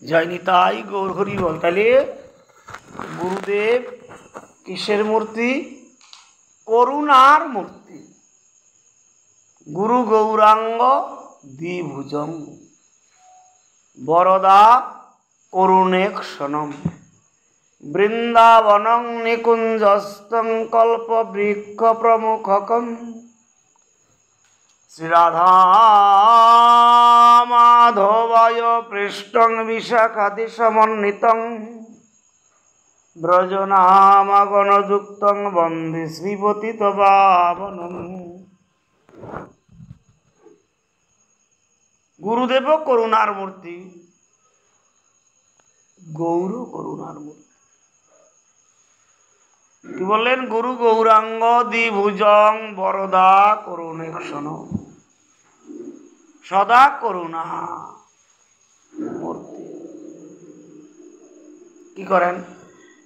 জয় নিতাই গৌর হরি বল। তাহলে গুরুদেব কিসের মূর্তি? করুণার মূর্তি। গুরু গৌরাঙ্গ দ্বিভুজং বরদা করুণেক্ষণম বৃন্দাবনং নিকুঞ্জস্তং কল্পবৃক্ষ প্রমুখকম শ্রীরাধা মাধবায় পৃষ্ঠং বিশাখাদি সমন্বিতং ব্রজনামগণযুক্তং বন্দে শ্রীপতিতপাবনং। গুরুদেব করুণার মূর্তি, গৌর করুণার মূর্তি। কি বললেন? গুরু গৌরাঙ্গ দ্বিভুজং বরদা করুণেক্ষণম, সদা করুণা মূর্তি। কি করেন?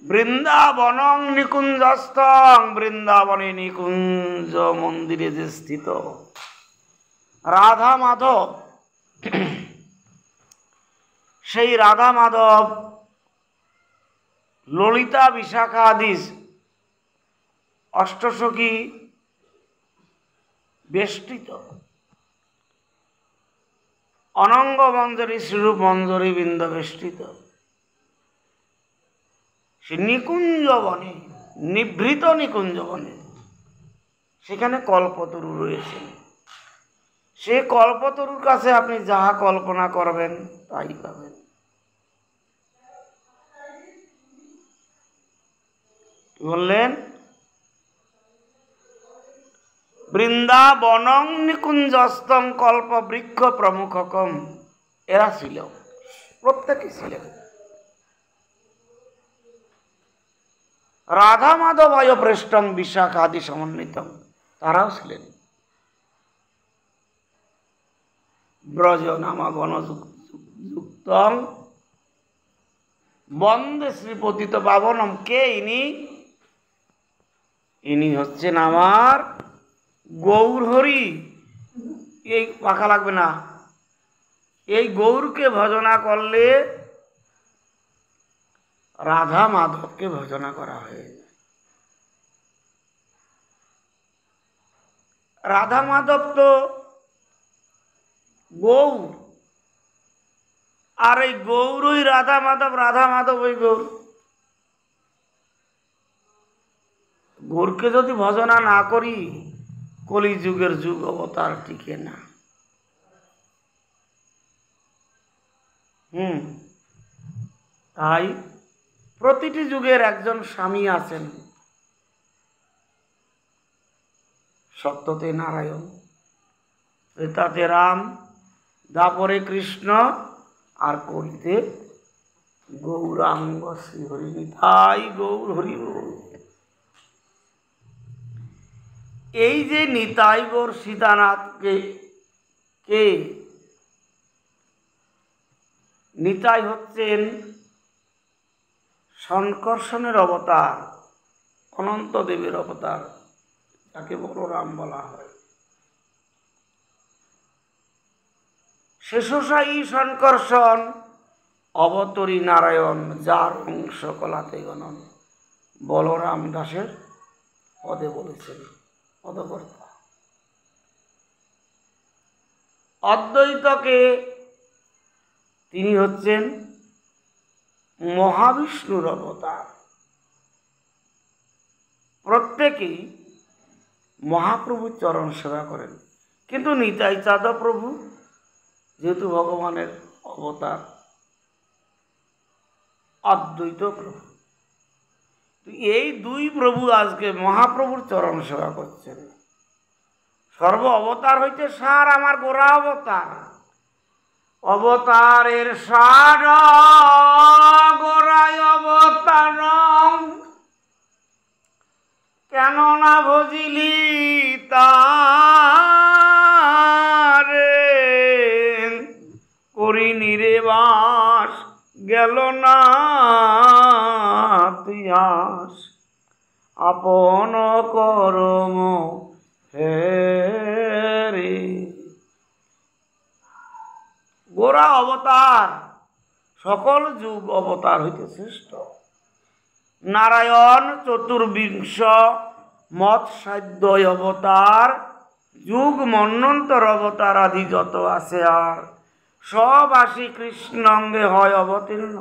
বৃন্দাবনং নিকুঞ্জস্থং, বৃন্দাবনে নিকুঞ্জ মন্দিরে যে স্থিত রাধা মাধব, সেই রাধা মাধব ললিতা বিশাখা আদি অষ্টসখী বেষ্টিত, অনঙ্গ মঞ্জরী শ্রীরূপ মঞ্জরী বৃন্দ বেষ্টিত সে নিকুঞ্জ বনে, নিভৃত নিকুঞ্জ বনে, সেখানে কল্পতরু রয়েছে। সে কল্পতরুর কাছে আপনি যাহা কল্পনা করবেন তাই পাবেন। বললেন বৃন্দাবনং নিকুঞ্জস্তং কল্পবৃক্ষ প্রমুখকম, এরা ছিল, প্রত্যেকে ছিলেন। রাধা মাধবায় পৃষ্ঠং বিশাখাদি সমন্বিতং, তারাও ছিলেন। ব্রজনামগণযুক্তং বন্দে শ্রীপতিতপাবনম। কে ইনি? ইনি হচ্ছেন আমার গৌর হরি। এই পাখা লাগবে না। এই গৌরকে ভজনা করলে রাধা মাধবকে ভজনা করা হয়। রাধা মাধব তো গৌর, আর এই গৌরই রাধা মাধব, রাধা মাধব ওই গৌর। গৌরকে যদি ভজনা না করি, কলিযুগের যুগ অবতার টিকে না। তাই প্রতিটি যুগের একজন স্বামী আছেন। সত্যতে নারায়ণ, ত্রেতাতে রাম, দাপরে কৃষ্ণ, আর কলিতে গৌরাঙ্গ শ্রী হরি। নিতাই গৌর হরি বল। এই যে নিতাই গৌর সীতানাথকে কে? নিতাই হচ্ছেন শঙ্কর্ষণের অবতার, অনন্ত দেবের অবতার, যাকে বলরাম বলা হয়। শেষশায়ী শঙ্কর্ষণ অবতরী নারায়ণ, যার অংশ কলাতে গণন, বলরাম দাসের পদে বলেছেন, পদকর্তা। অদ্বৈতকে তিনি হচ্ছেন মহাবিষ্ণুর অবতার। প্রত্যেকেই মহাপ্রভুর চরণ সেবা করেন, কিন্তু নিতাই চাঁদ প্রভু যেহেতু ভগবানের অবতার, অদ্বৈত প্রভু, এই দুই প্রভু আজকে মহাপ্রভুর চরণ সেবা করছেন। সর্ব অবতার হইতে সার আমার গোরা অবতার, অবতারের সার গোরায় অবতার, কেন না ভজিলি তারে, করি নিরেবাস গেল না তুইয়াস, আপন করম হেরে। গোরা অবতার সকল যুগ অবতার হইতে শ্রেষ্ঠ। নারায়ণ চতুর্বিংশ মৎসাধ্য অবতার, যুগ মন্বন্তর অবতার আদি যত আছে আর সব আসি কৃষ্ণাঙ্গে হয় অবতীর্ণ।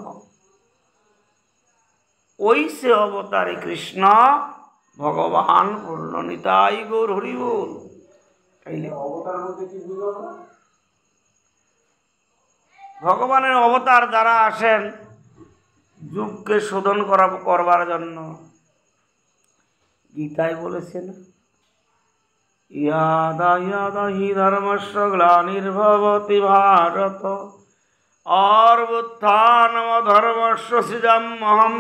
ওই সে অবতারে কৃষ্ণ ভগবান পূর্ণ নিতাই গৌর হরি বল। অবতার বলতে কি বুঝলো? ভগবানের অবতার যারা আসেন যুগকে শোধন করবার জন্য। গীতায় বলেছেন ইয়াদা ইয়াদা হি ধর্মস্য গ্লানির্ভবতি ভারত অর্বুত্থানম ধর্মস্য সৃজাম্যহম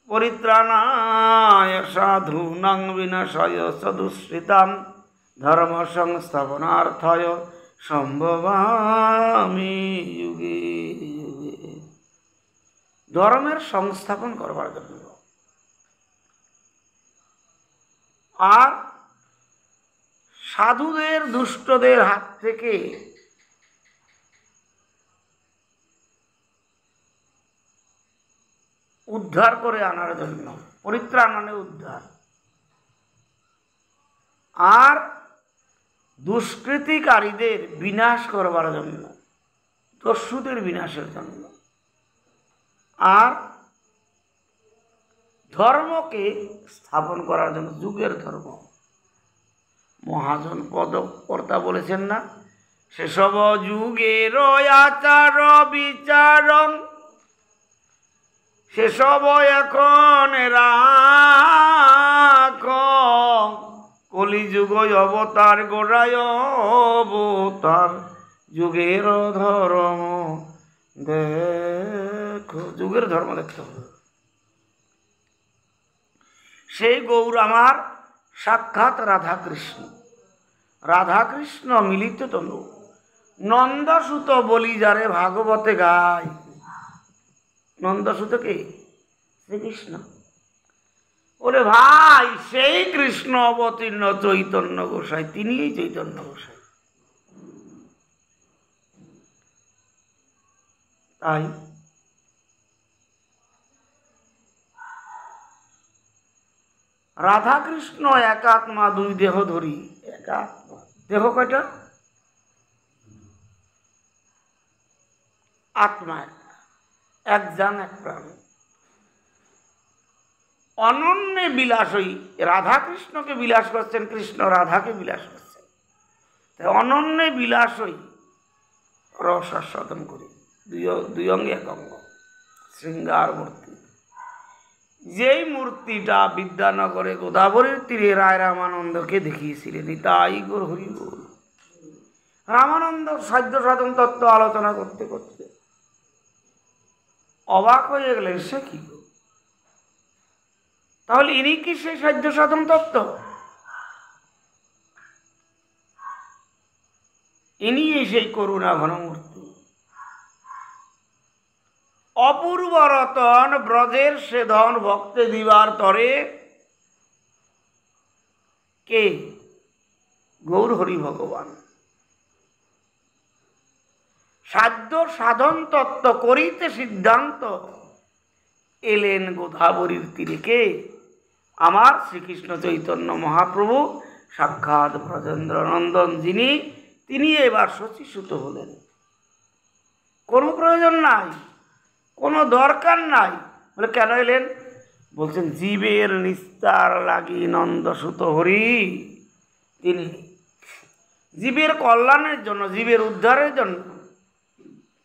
পরিত্রাণায় সাধূনাং বিনাশায় সদুষ্কৃতাম ধর্ম সংস্থাপনার্থায় সম্ভবামি যুগে যুগে। ধর্মের সংস্থাপন করবার জন্য আর সাধুদের দুষ্টদের হাত থেকে উদ্ধার করে আনার জন্য, পরিত্রাণ মানে উদ্ধার, আর দুষ্কৃতিকারীদের বিনাশ করবার জন্য, দস্যুদের বিনাশের জন্য, আর ধর্মকে স্থাপন করার জন্য, যুগের ধর্ম। মহাজন পদকর্তা বলেছেন না, সেসব যুগের আচার বিচার সেসব এখন রাখ, কলিযুগ অবতার গোড়ায় অবতার, যুগের ধর্ম দেখো। যুগের ধর্ম দেখতে হবে। সেই গৌর আমার সাক্ষাৎ রাধাকৃষ্ণ। রাধাকৃষ্ণ মিলিত তনু, নন্দসুত বলি যারে ভাগবতে গায়। নন্দসুত কে? শ্রীকৃষ্ণ। বলে ভাই সেই কৃষ্ণ অবতীর্ণ চৈতন্য গোসাই, তিনিই চৈতন্য গোসাই। তাই রাধাকৃষ্ণ একাত্মা, দুই দেহ ধরি। একাত্মা দেহ কয়টা? আত্মা এক জান এক প্রাণ। অনন্যে বিলাসই, রাধাকৃষ্ণকে বিলাস করছেন, কৃষ্ণ রাধাকে বিলাস করছেন। তাই অনন্যে বিলাসই রস আস্বাদন করি। দুই অঙ্গে এক অঙ্গ, শৃঙ্গার মূর্তি। যেই মূর্তিটা বিদ্যানগরে গোদাবরীর তীরে রায় রামানন্দকে দেখিয়েছিলেন, তাই গৌর হরি বল। রামানন্দ সাধ্য সাধন তত্ত্ব আলোচনা করতে করতে অবাক হয়ে গেলেন, সে কি? তাহলে ইনি কি সেই সাধ্য সাধন তত্ত্ব? ইনি সেই করুণা ঘনমূর্তি। অপূর্ব রতন ব্রজের সে ধন ভক্তে দিবার তরে কে? গৌর হরি ভগবান। সাধ্য সাধন তত্ত্ব করিতে সিদ্ধান্ত এলেন গোদাবরীর তীরে কে? আমার শ্রীকৃষ্ণ চৈতন্য মহাপ্রভু সাক্ষাৎ ব্রজেন্দ্র নন্দন যিনি, তিনি এবার শচীসুত হলেন। কোনো প্রয়োজন নাই, কোনো দরকার নাই। বলে কেন এলেন? বলছেন জীবের নিস্তার লাগি নন্দসুত হরি। তিনি জীবের কল্যাণের জন্য, জীবের উদ্ধারের জন্য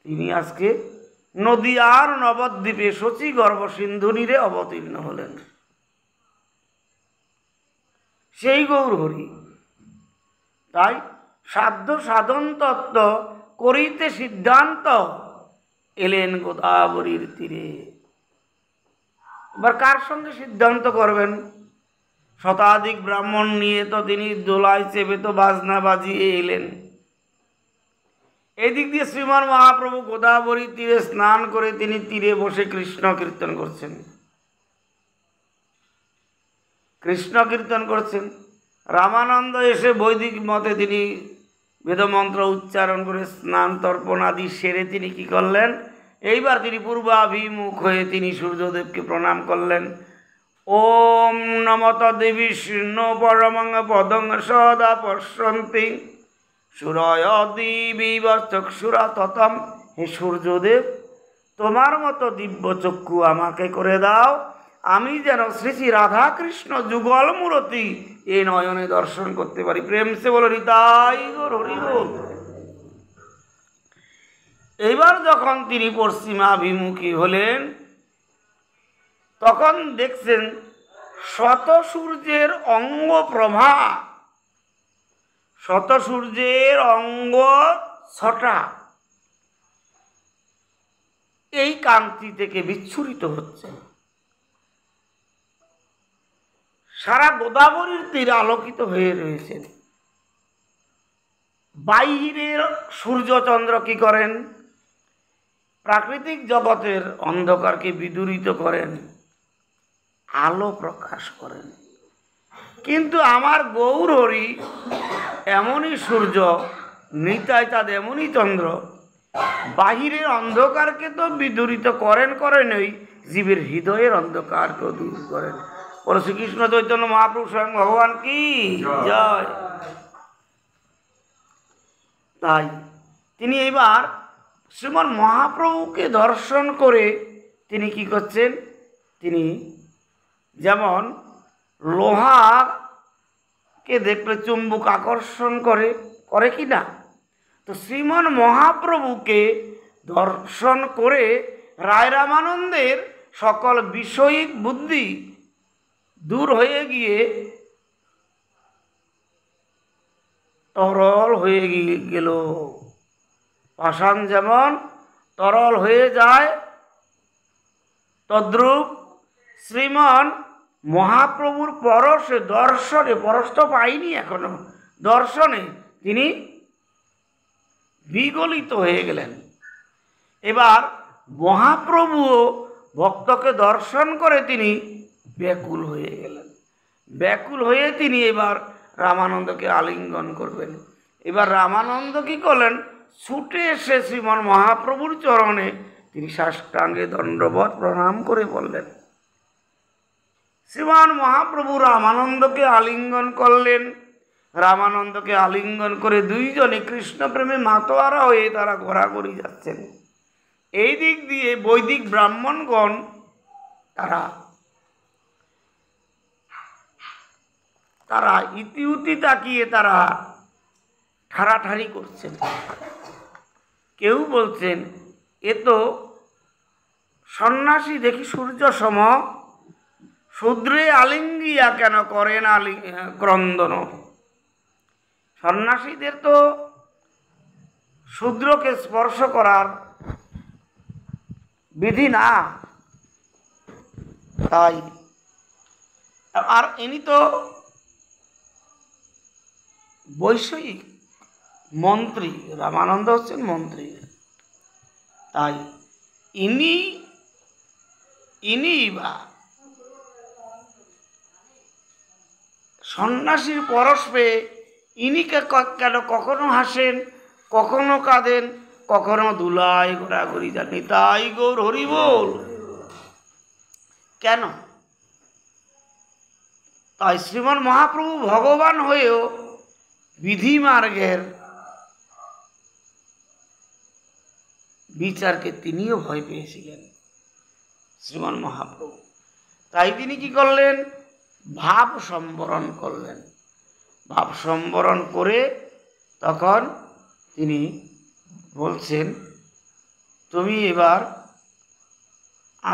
তিনি আজকে নদীয়ার নবদ্বীপে শচী গর্ভ সিন্ধু নীরে অবতীর্ণ হলেন। সেই গৌর হরি। তাই সাধ্য সাধন তত্ত্ব করিতে সিদ্ধান্ত এলেন গোদাবরীর তীরে। এবার কার সঙ্গে সিদ্ধান্ত করবেন? শতাধিক ব্রাহ্মণ নিয়ে তো তিনি দোলায় চেপে তো বাজনা বাজিয়ে এলেন। এদিক দিয়ে শ্রীমান মহাপ্রভু গোদাবরী তীরে স্নান করে তিনি তীরে বসে কৃষ্ণ কীর্তন করছেন। কৃষ্ণ কীর্তন করছেন। রামানন্দ এসে বৈদিক মতে তিনি বেদমন্ত্র উচ্চারণ করে স্নান তর্পণ আদি সেরে তিনি কি করলেন? এইবার তিনি পূর্বাভিমুখ হয়ে তিনি সূর্যদেবকে প্রণাম করলেন। ওম নমত দেবী বিষ্ণু পরমং পদং সদা পশ্যন্তি সূরয় দিবিবচক্ষুরা ততম। হে সূর্যদেব, তোমার মতো দিব্য চক্ষু আমাকে করে দাও, আমি যেন শ্রী শ্রী রাধাকৃষ্ণ যুগল মূরতি এই নয়নে দর্শন করতে পারি। প্রেম সে বলো হৃদয় গৌর হরি বল। এইবার যখন তিনি পশ্চিমাভিমুখী হলেন তখন দেখছেন শত সূর্যের অঙ্গ প্রভা, শত সূর্যের অঙ্গ ছটা এই কান্তি থেকে বিচ্ছুরিত হচ্ছে। সারা গোদাবরীর তীর আলোকিত হয়ে রয়েছে। বাইরের সূর্যচন্দ্র কি করেন? প্রাকৃতিক জগতের অন্ধকারকে বিদূরিত করেন, আলো প্রকাশ করেন। কিন্তু আমার গৌর হরি এমনই সূর্য, নিতাই চাঁদ এমনই চন্দ্র, বাহিরের অন্ধকারকে তো বিদূরিত করেনই, জীবের হৃদয়ের অন্ধকারকে দূর করেন। বলো শ্রীকৃষ্ণ চৈতন্য মহাপ্রভু স্বয়ং ভগবান কি জয়। তাই তিনি এইবার শ্রীমন মহাপ্রভুকে দর্শন করে তিনি কি করছেন? তিনি যেমন লোহাকে দেখলে চুম্বক আকর্ষণ করে কি না, তো শ্রীমন মহাপ্রভুকে দর্শন করে রায় রামানন্দের সকল বিষয়িক বুদ্ধি দূর হয়ে গিয়ে তরল হয়ে গেল। পাষাণ যেমন তরল হয়ে যায়, তদ্রূপ শ্রীমান মহাপ্রভুর পরশে দর্শনে, পরশ তো পাইনি এখনো, দর্শনে তিনি বিগলিত হয়ে গেলেন। এবার মহাপ্রভুও ভক্তকে দর্শন করে তিনি ব্যাকুল হয়ে গেলেন। ব্যাকুল হয়ে তিনি এবার রামানন্দকে আলিঙ্গন করবেন। এবার রামানন্দ কি করলেন? ছুটে এসে শ্রীমান মহাপ্রভুর চরণে তিনি সাষ্টাঙ্গে দণ্ডবৎ প্রণাম করে বললেন। শ্রীমান মহাপ্রভু রামানন্দকে আলিঙ্গন করলেন। রামানন্দকে আলিঙ্গন করে দুইজনে কৃষ্ণ প্রেমে মাতোয়ারা হয়ে তারা ঘোরাঘুরি যাচ্ছেন। এই দিক দিয়ে বৈদিক ব্রাহ্মণগণ তারা ইতিউতি তাকিয়ে তারা ঠাড়াঠাড়ি করছেন। কেউ বলছেন এ তো সন্ন্যাসী দেখি সূর্য সম, শূদ্রে আলিঙ্গিয়া কেন করেন ক্রন্দন। সন্ন্যাসীদের তো শূদ্রকে স্পর্শ করার বিধি না। তাই আর ইনি তো বৈষয়িক মন্ত্রী, রামানন্দ হচ্ছেন মন্ত্রী, তাই ইনি বা সন্ন্যাসীর পরশ পেয়ে ইনি কেন কখনো হাসেন, কখনো কাঁদেন, কখনো দুলায় ঘোরাঘুরি যান। তাই গৌর হরি বল। কেন? তাই শ্রীমান মহাপ্রভু ভগবান হয়েও বিধি মার্গের বিচারকে তিনিও ভয় পেয়েছিলেন শ্রীমান মহাপ্রভু। তাই তিনি কি করলেন? ভাব সম্বরণ করলেন। ভাব সম্বরণ করে তখন তিনি বলছেন তুমি এবার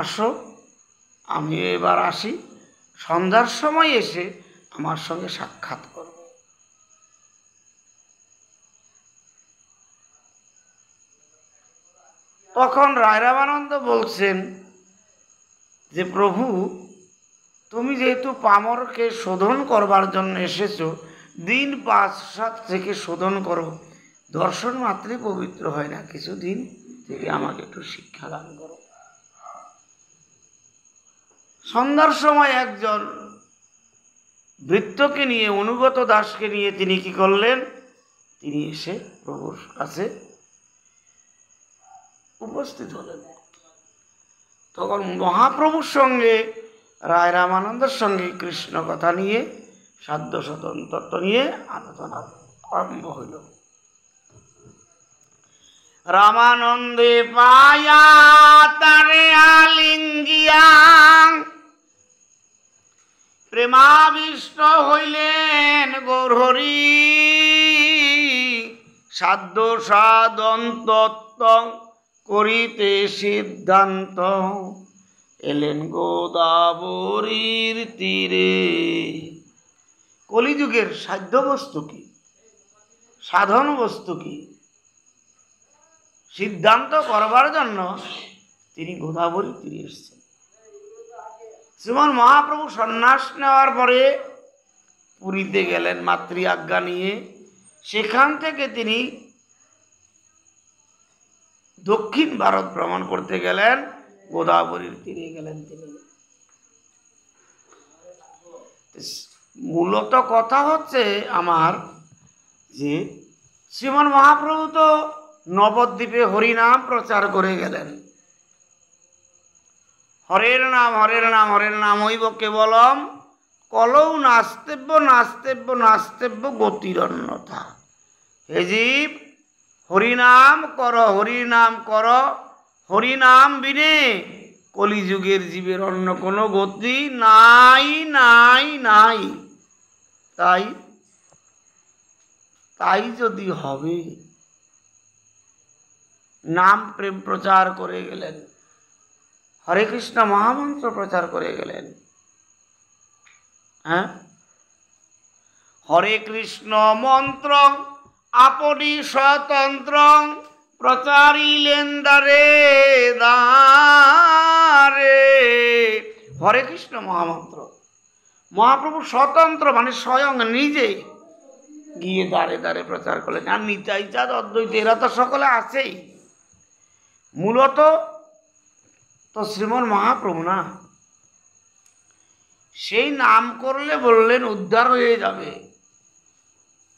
আসো, আমি এবার আসি, সন্ধ্যার সময় এসে আমার সঙ্গে সাক্ষাৎ করবে। তখন রায় রামানন্দ বলছেন যে প্রভু, তুমি যেহেতু পামরকে শোধন করবার জন্য এসেছো, দিন 5-7 থেকে শোধন করো, দর্শন মাত্রই পবিত্র হয় না, কিছুদিন থেকে আমাকে একটু শিক্ষা দান করো। সন্ধ্যার সময় একজন ভৃত্যকে নিয়ে, অনুগত দাসকে নিয়ে তিনি কি করলেন? তিনি এসে প্রভুর কাছে উপস্থিত হলেন। তখন মহাপ্রভুর সঙ্গে রায় রামানন্দের সঙ্গে কৃষ্ণ কথা নিয়ে সাধ্য সাধন তত্ত্ব নিয়ে আলোচনা আরম্ভ হইল। রামানন্দে পায়া তারে আলিঙ্গিয়া প্রেমাবিষ্ট হইলেন গৌরহরি, সাধ্য সাধন তত্ত্ব করিতে সিদ্ধান্ত এলেন গোদাবরীর তীরে। কলিযুগের সাধ্য বস্তু কি, সাধন বস্তু কি, সিদ্ধান্ত করবার জন্য তিনি গোদাবরীর তীরে এসেছেন। শ্রীমন মহাপ্রভু সন্ন্যাস নেওয়ার পরে পুরীতে গেলেন মাতৃ আজ্ঞা নিয়ে। সেখান থেকে তিনি দক্ষিণ ভারত ভ্রমণ করতে গেলেন, গোদাবরীর তীরে গেলেন তিনি। মূলত কথা হচ্ছে আমার যে শ্রীমন মহাপ্রভু তো নবদ্বীপে হরিনাম প্রচার করে গেলেন। হরের নাম হরের নাম হরের নাম হইব কেবলম, কলৌ নাস্তেব্য নাস্তেব্য নাস্তেব্য গতির অন্যথা। হে জীব, হরিনাম কর, হরিনাম কর, হরিনাম বিনে কলিযুগের জীবের অন্য কোনো গতি নাই নাই নাই। তাই তাই যদি হবে, নাম প্রেম প্রচার করে গেলেন, হরে কৃষ্ণ মহামন্ত্র প্রচার করে গেলেন। হ্যাঁ, হরে কৃষ্ণ মন্ত্র আপনি স্বতন্ত্র প্রচারিলেন দ্বারে দ্বারে। হরে কৃষ্ণ মহামন্ত্র মহাপ্রভু স্বতন্ত্র মানে স্বয়ং নিজে গিয়ে দ্বারে দ্বারে প্রচার করলেন। আর নিতাই চাঁদ অদ্বৈত এরা তো সকলে আছেই, মূলত তো শ্রীমন মহাপ্রভু না। সেই নাম করলে বললেন উদ্ধার হয়ে যাবে,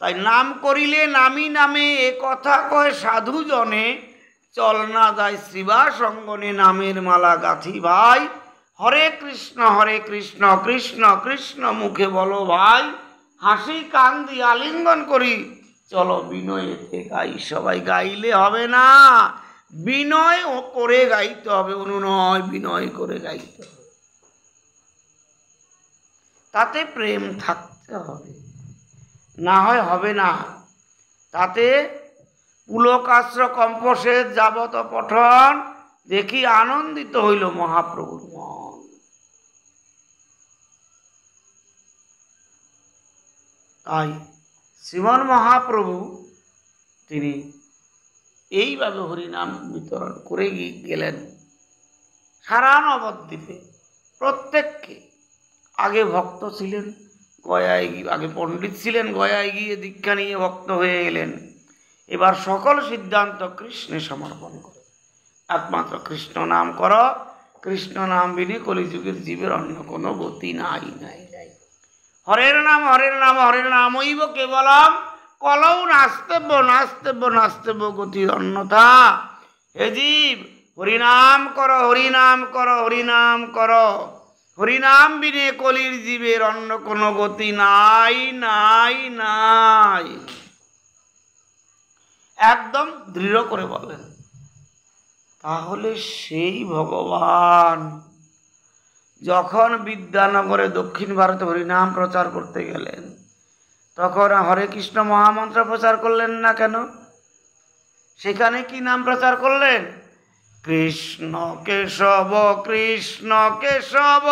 তাই নাম করিলে নামি নামে এ কথা কয় সাধু জনে, চল না যায় শ্রীবাস অঙ্গনে নামের মালা গাথি ভাই। হরে কৃষ্ণ কৃষ্ণ কৃষ্ণ মুখে বলো ভাই, হাসি কান্দি আলিঙ্গন করি চলো বিনয়েতে গাই। সবাই গাইলে হবে না, বিনয় করে গাইতে হবে, অনুনয় বিনয় করে গাইতে হবে। তাতে প্রেম থাকতে হবে, না হয় হবে না। তাতে পুলকাস্ত্র কম্পোষের যাবত পঠন দেখি আনন্দিত হইল মহাপ্রভুর মন। তাই শ্রীমন মহাপ্রভু তিনি এইভাবে হরিনাম বিতরণ করে গেলেন সারা নবদ্বীপে প্রত্যেককে। আগে ভক্ত ছিলেন, গয়ায় গিয়ে আগে পণ্ডিত ছিলেন, গয়ায় গিয়ে দীক্ষা নিয়ে ভক্ত হয়ে গেলেন। এবার সকল সিদ্ধান্ত কৃষ্ণে সমর্পণ করে একমাত্র কৃষ্ণ নাম কর, কৃষ্ণ নাম বিনে কলিযুগের জীবের অন্য কোনো গতি নাই নাই নাই। হরের নাম হরের নাম হরের নাম হইব কেবলম, কলৌ নাস্তেব্য নাস্তেব্য নাস্তেব্য গতির অন্যথা। হে জীব, হরিনাম কর হরিনাম কর হরিনাম কর, হরিনাম বিনে কলির জীবের অন্য কোনো গতি নাই নাই নাই। একদম দৃঢ় করে বলেন। তাহলে সেই ভগবান যখন বিদ্যানগরে দক্ষিণ ভারতে হরিনাম প্রচার করতে গেলেন, তখন হরে কৃষ্ণ মহামন্ত্র প্রচার করলেন না কেন? সেখানে কি নাম প্রচার করলেন? কৃষ্ণ কেশব কৃষ্ণ কেশব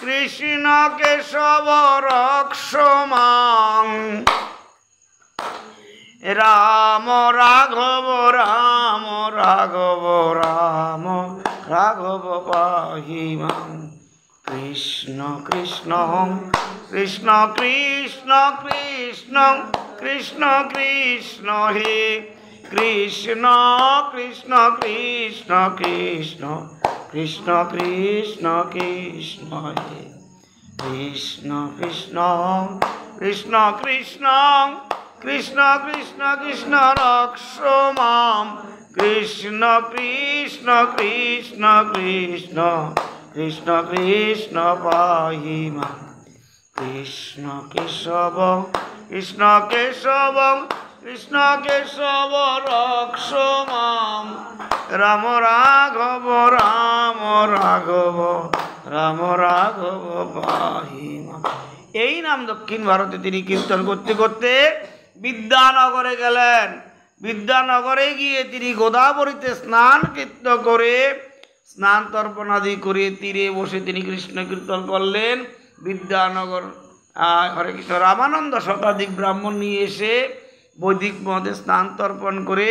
কৃষ্ণ কেশব রক্ষমাং, রাম রাঘব রাম রাঘব রাম রাঘব পাহি মাং। কৃষ্ণ কৃষ্ণ কৃষ্ণ কৃষ্ণ কৃষ্ণ কৃষ্ণ কৃষ্ণ হে কৃষ্ণ কৃষ্ণ কৃষ্ণ কৃষ্ণ কৃষ্ণ কৃষ্ণ কৃষ্ণ হে কৃষ্ণ কৃষ্ণ কৃষ্ণ কৃষ্ণ কৃষ্ণ কৃষ্ণ কৃষ্ণ রক্ষ মাম। কৃষ্ণ কৃষ্ণ কৃষ্ণ কৃষ্ণ কৃষ্ণ কৃষ্ণ পাহি মাম, কৃষ্ণ কেশব কৃষ্ণ কেশব কৃষ্ণ কেশব রক্ষ মাম, রাম রাঘব রাম রাঘব রাম রাঘব পাহি মাম। এই নাম দক্ষিণ ভারতে তিনি কীর্তন করতে করতে বিদ্যানগরে গেলেন। বিদ্যানগরে গিয়ে তিনি গোদাবরীতে স্নান কীর্তন করে, স্নান তর্পণাদি করে তীরে বসে তিনি কৃষ্ণ কীর্তন করলেন। বিদ্যানগর হরে কৃষ্ণ রামানন্দ শতাধিক ব্রাহ্মণ নিয়ে এসে বৈদিক মতে স্নান তর্পণ করে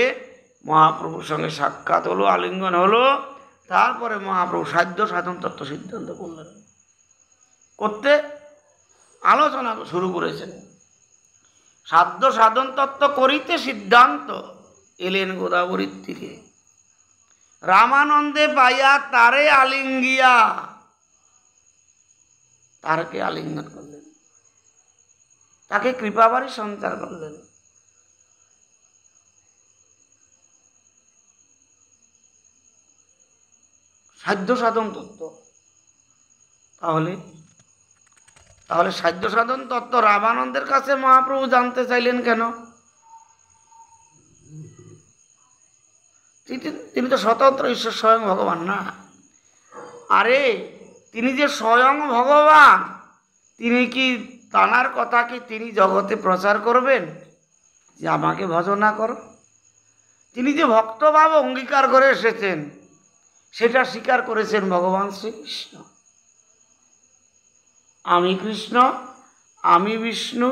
মহাপ্রভুর সঙ্গে সাক্ষাৎ হলো, আলিঙ্গন হলো। তারপরে মহাপ্রভু সাধ্য সাধন তত্ত্ব সিদ্ধান্ত করলেন, করতে আলোচনা শুরু করেছেন। সাধ্য সাধন তত্ত্ব করিতে সিদ্ধান্ত এলেন গোদাবরীর তীরে। রামানন্দে পাইয়া তারে আলিঙ্গিয়া, তারকে আলিঙ্গন করলেন, তাকে কৃপাবারী সঞ্চার করলেন। সাধ্য সাধন তত্ত্ব, তাহলে সাধ্য সাধন তত্ত্ব রামানন্দের কাছে মহাপ্রভু জানতে চাইলেন কেন? তিনি তো স্বতন্ত্র ঈশ্বর, স্বয়ং ভগবান না। আরে তিনি যে স্বয়ং ভগবান, তিনি কি তানার কথা কি তিনি জগতে প্রচার করবেন যে আমাকে ভজনা করো? তিনি যে ভক্তভাব অঙ্গীকার করে এসেছেন, সেটা স্বীকার করেছেন ভগবান শ্রীকৃষ্ণ। আমি কৃষ্ণ, আমি বিষ্ণু,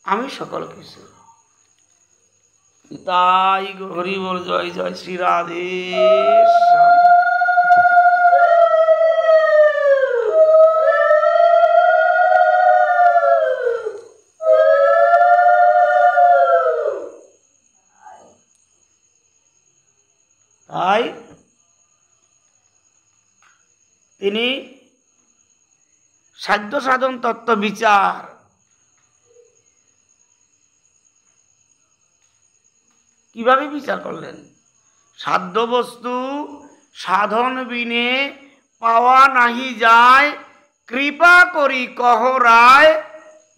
আমি সকল কিছু। তাই হরি বল, জয় জয় শ্রী রাধে শ্যাম। তাই তিনি সাধ্য সাধন তত্ত্ব বিচার কিভাবে বিচার করলেন? সাধ্য বস্তু সাধন বিনে পাওয়া নাহি যায়, কৃপা করি কহ রায়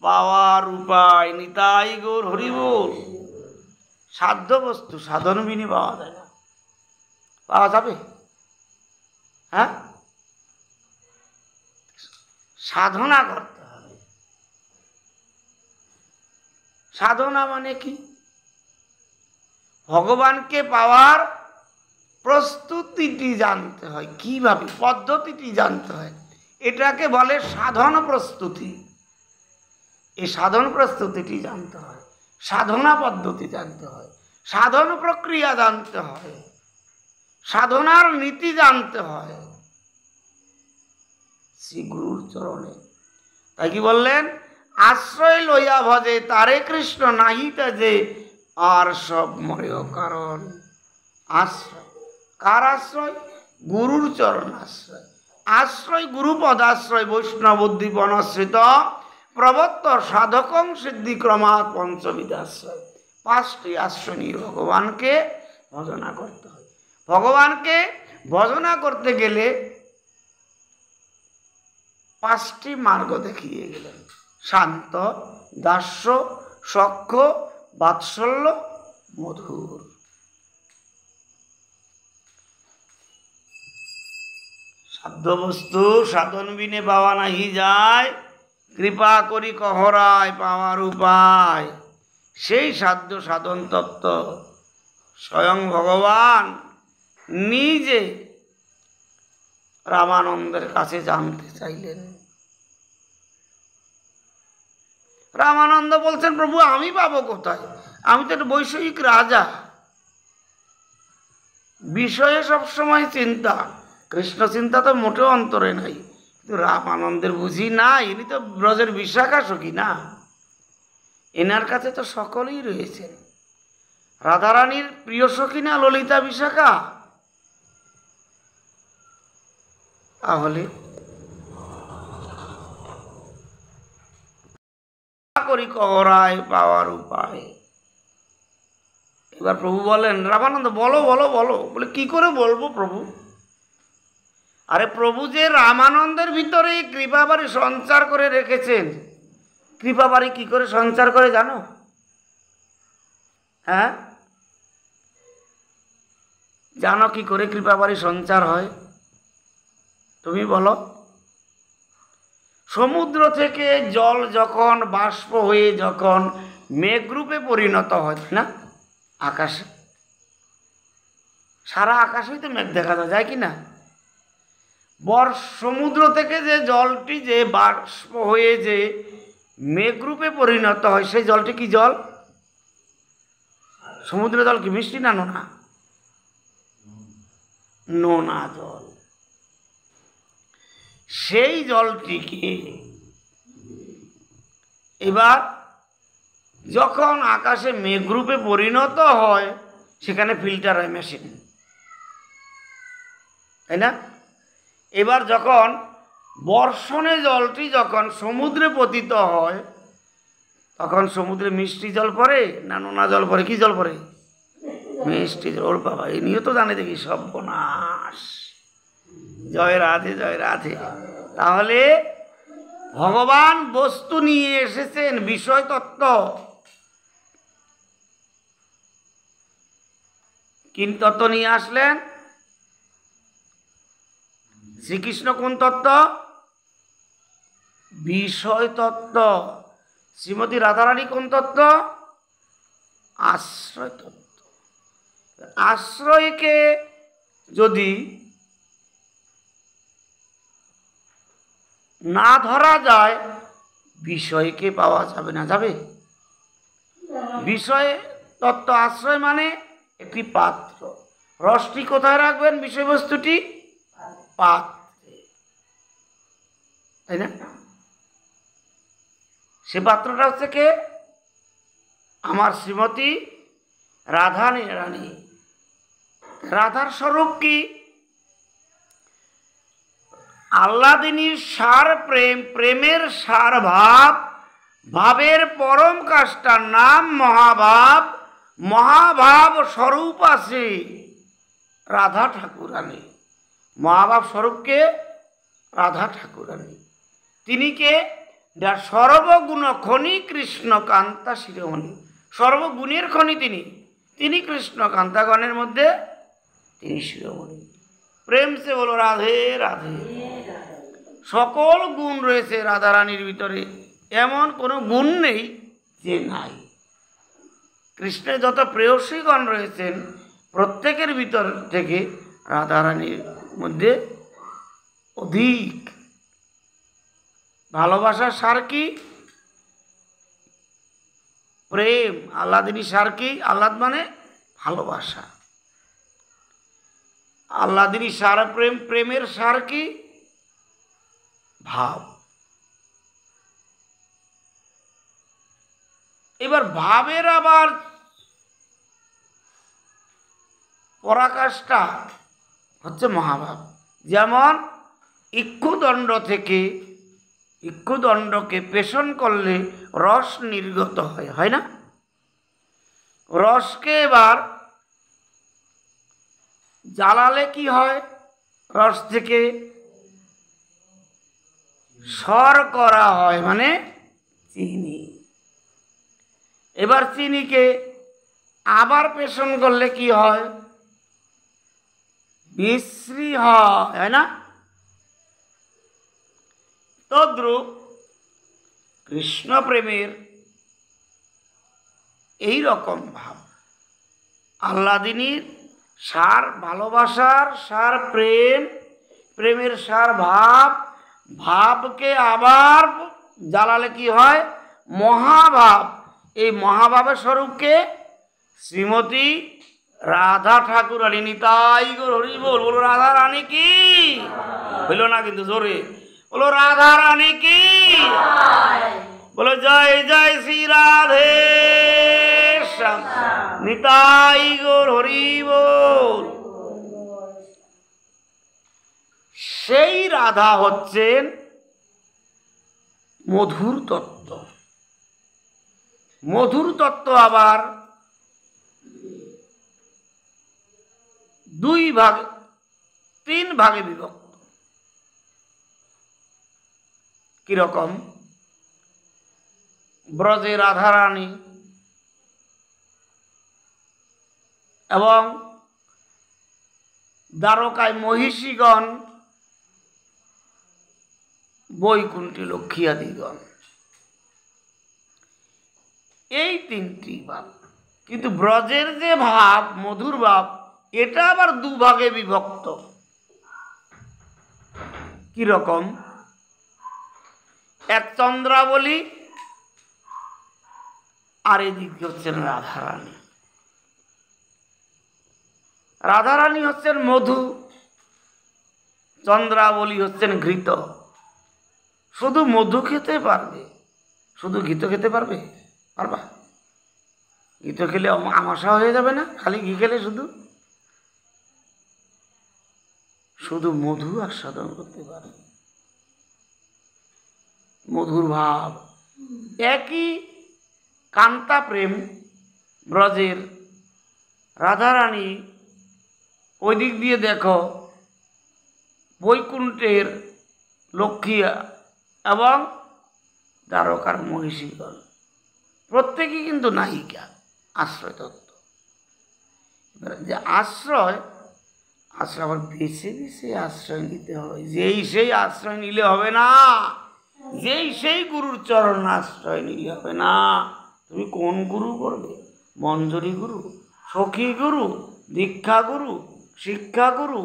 পাওয়ার উপায়। নিতাই গৌর হরি বল। সাধ্য বস্তু সাধন বিনে পাওয়া যায় না, পাওয়া যাবে? হ্যাঁ, সাধনা করতে হবে। সাধনা মানে কি? ভগবানকে পাওয়ার প্রস্তুতিটি জানতে হয়, কিভাবে, পদ্ধতিটি জানতে হয়। এটাকে বলে সাধন প্রস্তুতি। এই সাধন প্রস্তুতিটি জানতে হয়, সাধনা পদ্ধতি জানতে হয়, সাধন প্রক্রিয়া জানতে হয়, সাধনার নীতি জানতে হয় শ্রী গুরুর চরণে। তাই কি বললেন? আশ্রয় লইয়া ভজে তারে কৃষ্ণ, নাহিতে যে আর সব মরেও কারণ। আশ্রয়, কার আশ্রয়? গুরুর চরণ আশ্রয়। আশ্রয় গুরু পদাশ্রয়, বৈষ্ণব উদ্দীপনাশ্রিত প্রবর্তর সাধকং সিদ্ধি ক্রমাৎ পঞ্চবিধাশ্রয়। পাঁচটি আশ্রয় নিয়ে ভগবানকে ভজনা করতে হয়। ভগবানকে ভজনা করতে গেলে পাঁচটি মার্গ দেখিয়ে গেলেন: শান্ত, দাস্য, সখ্য, বাৎসল্য, মধুর। সাধ্য বস্তু সাধন বিনে পাওয়া নাহি যায়, কৃপা করি কহরায় পাওয়ার উপায়। সেই সাধ্য সাধন তত্ত্ব স্বয়ং ভগবান নিজে রামানন্দের কাছে জানতে চাইলেন। রামানন্দ বলছেন, প্রভু আমি পাবো কোথায়? আমি তো একটা বৈষয়িক রাজা, বিষয়ে সবসময় চিন্তা, কৃষ্ণ চিন্তা তো মোটেও অন্তরে নাই। কিন্তু রামানন্দের বুঝি না, ইনি তো ব্রজের বিশাখা সখী না, এনার কাছে তো সকলেই রয়েছেন। রাধারানীর প্রিয় সখী না ললিতা বিশাখা? তাহলে করি করায় পাওয়ার উপায়। এবার প্রভু বলেন, রামানন্দ বলো বলো বলো। বলে কি করে বলবো প্রভু? আরে প্রভু যে রামানন্দের ভিতরে কৃপাবাড়ি সঞ্চার করে রেখেছেন। কৃপাবাড়ি কি করে সঞ্চার করে জানো? হ্যাঁ, জানো কি করে কৃপাবাড়ি সঞ্চার হয়? তুমি বলো। সমুদ্র থেকে জল যখন বাষ্প হয়ে যখন মেঘরূপে পরিণত হয় না আকাশে, সারা আকাশেই তো মেঘ দেখা যায় কি না? সমুদ্র থেকে যে জলটি যে বাষ্প হয়ে যে মেঘরূপে পরিণত হয়, সেই জলটি কি জল? সমুদ্রের জল কি মিষ্টি না নোনা? নোনা জল। সেই জলটিকে এবার যখন আকাশে মেঘরূপে পরিণত হয়, সেখানে ফিল্টার হয় মেশিন, তাই না? এবার যখন বর্ষণে জলটি যখন সমুদ্রে পতিত হয়, তখন সমুদ্রে মিষ্টি জল পড়ে না নোনা জল পড়ে? কি জল পড়ে? মিষ্টি জল। ওর বাবা, এই নিয়ে তো জানে দেখি সর্বনাশ। জয় রাধে, জয় রাধে। তাহলে ভগবান বস্তু নিয়ে এসেছেন, বিষয় তত্ত্ব। কি তত্ত্ব নিয়ে আসলেন? শ্রীকৃষ্ণ কোন তত্ত্ব? বিষয় তত্ত্ব। শ্রীমতী রাধারানী কোন তত্ত্ব? আশ্রয় তত্ত্ব। আশ্রয়কে যদি না ধরা যায়, বিষয়কে পাওয়া যাবে না। যাবে? বিষয় তত্ত্ব আশ্রয় মানে একটি পাত্র। রসটি কোথায় রাখবেন? বিষয়বস্তুটি পাত্রে, তাই না? সে পাত্রটা হচ্ছে কে? আমার শ্রীমতী রাধারানী। রাধার স্বরূপ কি? আহ্লাদিনীর সার প্রেম, প্রেমের সার ভাব, ভাবের পরম কাষ্ঠার নাম মহাভাব। মহাভাব স্বরূপ আছে রাধা ঠাকুরানী। মহাভাব স্বরূপকে রাধা ঠাকুরানী। তিনি কে? সর্বগুণ খনি কৃষ্ণ কান্তা শিরোমণি। সর্বগুণের খনি তিনি। তিনি কৃষ্ণ কান্তাগণের মধ্যে তিনি শিরোমণি। প্রেম সে বলো রাধে রাধে। সকল গুণ রয়েছে রাধারানীর ভিতরে, এমন কোনো গুণ নেই যে নাই। কৃষ্ণের যত প্রেয়সীগণ রয়েছেন, প্রত্যেকের ভিতর থেকে রাধারানীর মধ্যে অধিক ভালোবাসার সার কি? প্রেম। আহ্লাদিনী সার কি? আহ্লাদ মানে ভালোবাসা। আহ্লাদিনী সার প্রেম। প্রেমের সার কি? ভাব। এবার ভাবের আবার পরাকাষ্ঠা হচ্ছে মহাভাব। যেমন ইক্ষুদণ্ড থেকে ইক্ষুদণ্ডকে পেষণ করলে রস নির্গত হয়, হয় না? রসকে এবার জ্বালালে কি হয়? রস থেকে সর করা হয়, মানে চিনি। এবার চিনিকে আবার পেষণ করলে কি হয়? মিশ্রি হয়, হয় না? তদ্রূপ কৃষ্ণ প্রেমের এই রকম ভাব। আহ্লাদিনীর সার ভালোবাসার সার প্রেম, প্রেমের সার ভাব, ভাবকে আবার জ্বালালে কি হয়? মহাভাব। এই মহাভাবের স্বরূপকে শ্রীমতী রাধা ঠাকুরানী। নিতাই গৌর হরি বল। বলো রাধা রানী কি? হইল না কিন্তু জোরে বলো রাধা রানী কি? বলো জয় জয় শ্রী রাধে শ্যাম। নিতাই গৌর হরি বল। সেই রাধা হচ্ছেন মধুর তত্ত্ব। মধুর তত্ত্ব আবার দুই ভাগে, তিন ভাগে বিভক্ত। কিরকম? ব্রজে রাধারানী এবং দ্বারকায় মহিষীগণ, বৈকুণ্ঠে লক্ষ্মীয়াদিগণ, এই তিনটি ভাব। কিন্তু ব্রজের যে ভাব, মধুর ভাব, এটা আবার দুভাগে বিভক্ত। কিরকম? এক চন্দ্রাবলী, আর এদিকে হচ্ছেন রাধারানী। রাধারানী হচ্ছেন মধু, চন্দ্রাবলী হচ্ছেন ঘৃত। শুধু মধু খেতে পারবে, শুধু ঘৃত খেতে পারবে? পারবা? ঘৃত খেলে আমাশা হয়ে যাবে না? খালি ঘি খেলে শুধু শুধু মধু আস্বাদন করতে পারবে। মধুর ভাব, একই কান্তা প্রেম। ব্রজের রাধারানী ওই দিক দিয়ে দেখো, বৈকুণ্ঠের লক্ষ্মী এবং দ্বারকার মহিষীগণ, প্রত্যেকেই কিন্তু নায়িকা, আশ্রয় তত্ত্ব। যে আশ্রয়, আশ্রয় আবার বেছে বেছে আশ্রয় নিতে হয়। যেই সেই আশ্রয় নিলে হবে না, যেই সেই গুরুর চরণ আশ্রয় নিলে হবে না। তুমি কোন গুরু করবে? মঞ্জরি গুরু, সখী গুরু, দীক্ষা গুরু, শিক্ষা গুরু,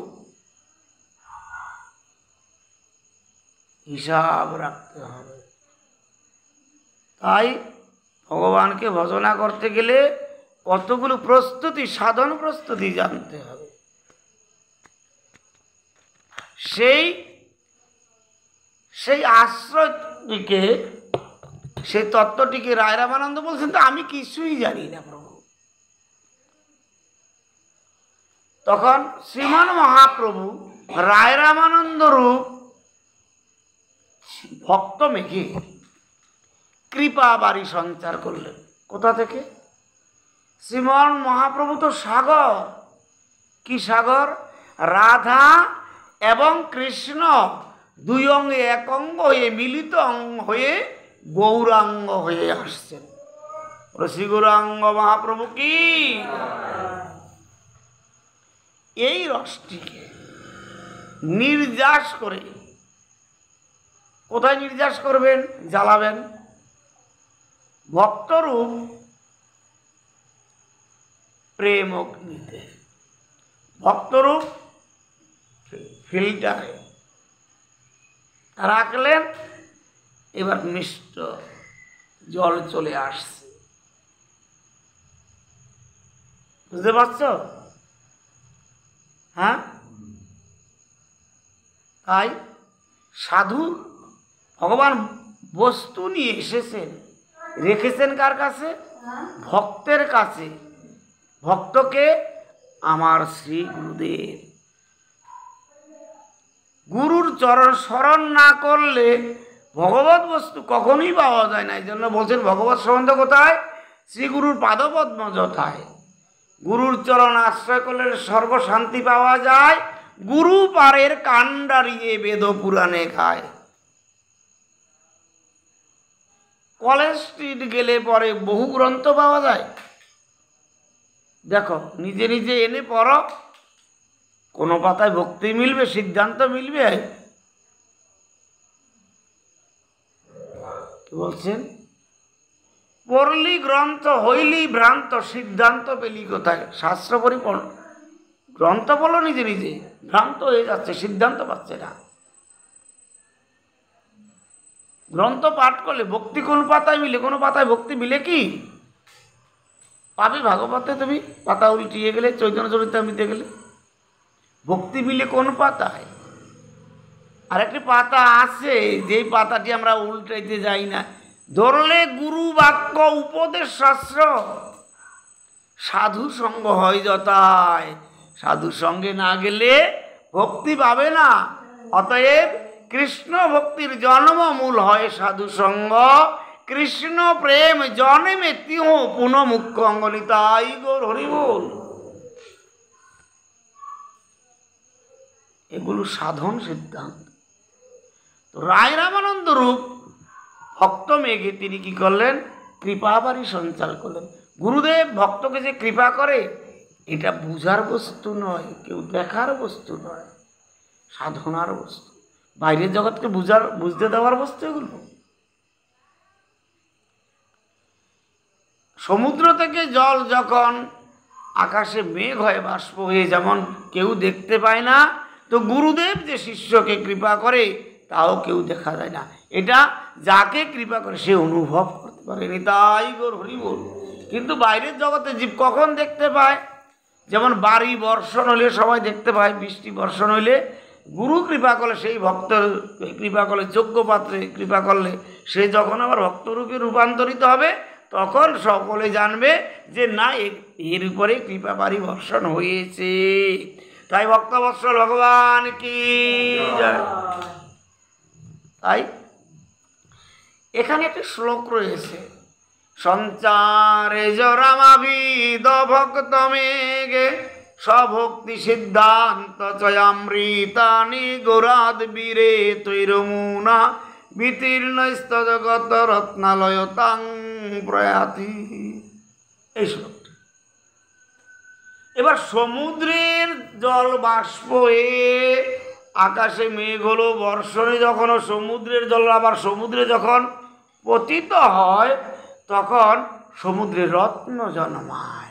হিসাব রাখতে হবে। তাই ভগবানকে ভজনা করতে গেলে কতগুলো প্রস্তুতি, সাধন প্রস্তুতি জানতে হবে। সেই আশ্রয়টিকে, সেই তত্ত্বটিকে রায় রামানন্দ বলছেন, তো আমি কিছুই জানি না প্রভু। তখন শ্রীমান মহাপ্রভু রায় রামানন্দ রূপ ভক্ত মেঘে কৃপা বাড়ি সঞ্চার করলেন। কোথা থেকে? শ্রীমান মহাপ্রভু তো সাগর। কি সাগর? রাধা এবং কৃষ্ণ দুই অঙ্গে এক অঙ্গ হয়ে, মিলিত অঙ্গ হয়ে গৌরাঙ্গ হয়ে আসছেন। শ্রী গৌরাঙ্গ মহাপ্রভু কি! এই রসটিকে নির্যাস করে, কোথায় নির্যাস করবেন? জ্বালাবেন। ভক্তরূপ প্রেম অগ্নিতে, ভক্তরূপ ফিল্টারে রাখলেন। এবার মিষ্ট জল চলে আসছে। বুঝতে পারছ? হ্যাঁ, তাই সাধু ভগবান বস্তু নিয়ে এসেছেন, রেখেছেন কার কাছে? ভক্তের কাছে। ভক্তকে আমার শ্রী গুরুদেব। গুরুর চরণ স্মরণ না করলে ভগবত বস্তু কখনোই পাওয়া যায় না। এই জন্য বলছেন ভগবত সম্বন্ধ কোথায়? শ্রীগুরুর পাদপদ্ম যথায়। গুরুর চরণ আশ্রয় করলে সর্বশান্তি পাওয়া যায়। গুরু পারের কাণ্ডারিয়ে বেদ পুরাণে খায়। কলেজ স্ট্রিট গেলে পরে বহু গ্রন্থ পাওয়া যায়। দেখো, নিজে নিজে এনে পড়ো, কোনো পাতায় ভক্তি মিলবে, সিদ্ধান্ত মিলবে। কি বলছেন? পড়লি গ্রন্থ, হইলি ভ্রান্ত, সিদ্ধান্ত পেলি কোথায়? শাস্ত্র পড়ি, গ্রন্থ পড়লো নিজে নিজে, ভ্রান্ত হয়ে যাচ্ছে, সিদ্ধান্ত পাচ্ছে না। গ্রন্থ পাঠ করলে ভক্তি কোন পাতায় মিলে? কোনো পাতায় ভক্তি মিলে কি? পাবি ভাগবতে তুমি পাতা উল্টিয়ে গেলে, চৈতন্য চরিতামৃতে গেলে ভক্তি মিলে কোন পাতায়? আরেকটি পাতা আছে, যেই পাতাটি আমরা উল্টাইতে যাই না। ধরলে গুরু বাক্য, উপদেশ শাস্ত্র, সাধু সঙ্গ হয় যথায়। সাধু সঙ্গে না গেলে ভক্তি পাবে না। অতএব কৃষ্ণ ভক্তির জন্ম মূল হয় সাধু সঙ্গ। কৃষ্ণ প্রেম জন্মে তিহ পুনঃ মুখ্য অঙ্গ নিতাই গৌর হরি বল। এগুলো সাধন সিদ্ধান্ত। তো রায় রামানন্দ রূপ ভক্ত মেঘে তিনি কি করলেন? কৃপাবারী সঞ্চার করলেন। গুরুদেব ভক্তকে যে কৃপা করে এটা বুঝার বস্তু নয়, কেউ দেখার বস্তু নয়, সাধনার বস্তু, বাইরের জগৎকে বুঝতে দেওয়ার বস্তু এগুলো। সমুদ্র থেকে জল যখন আকাশে মেঘ হয়, বাষ্প হয়ে, যেমন কেউ দেখতে পায় না, তো গুরুদেব যে শিষ্যকে কৃপা করে তাও কেউ দেখা যায় না। এটা যাকে কৃপা করে সে অনুভব করতে পারে। তাই গৌর হরি বল। কিন্তু বাইরের জগতে জীব কখন দেখতে পায়? যেমন বাড়ি বর্ষণ হলে সবাই দেখতে পায়, বৃষ্টি বর্ষণ হইলে গুরু কৃপা করলে, সেই ভক্তের কৃপা করলে, যোগ্য পাত্রে কৃপা করলে সে যখন আবার ভক্তরূপে রূপান্তরিত হবে তখন সকলে জানবে যে না, এর উপরে কৃপা বাড়ি বর্ষণ হয়েছে। তাই ভক্তবৎসল ভগবান কি জয়। তাই এখানে একটি শ্লোক রয়েছে, সঞ্চারে জরামাভিদ ভক্ত মেঘে স্বভক্তি সিদ্ধান্ত চয়ামৃতানি গৌরাদ বীরে তৈরমুনা বিতীর্ণ স্তজগত রত্নালয় তাং প্রয়াতি। এই শ্লোকটি। এবার সমুদ্রের জল বাষ্প হয়ে আকাশে মেঘ হলো, বর্ষণে যখন সমুদ্রের জল আবার সমুদ্রে যখন পতিত হয় তখন সমুদ্রে রত্ন জন্মায়।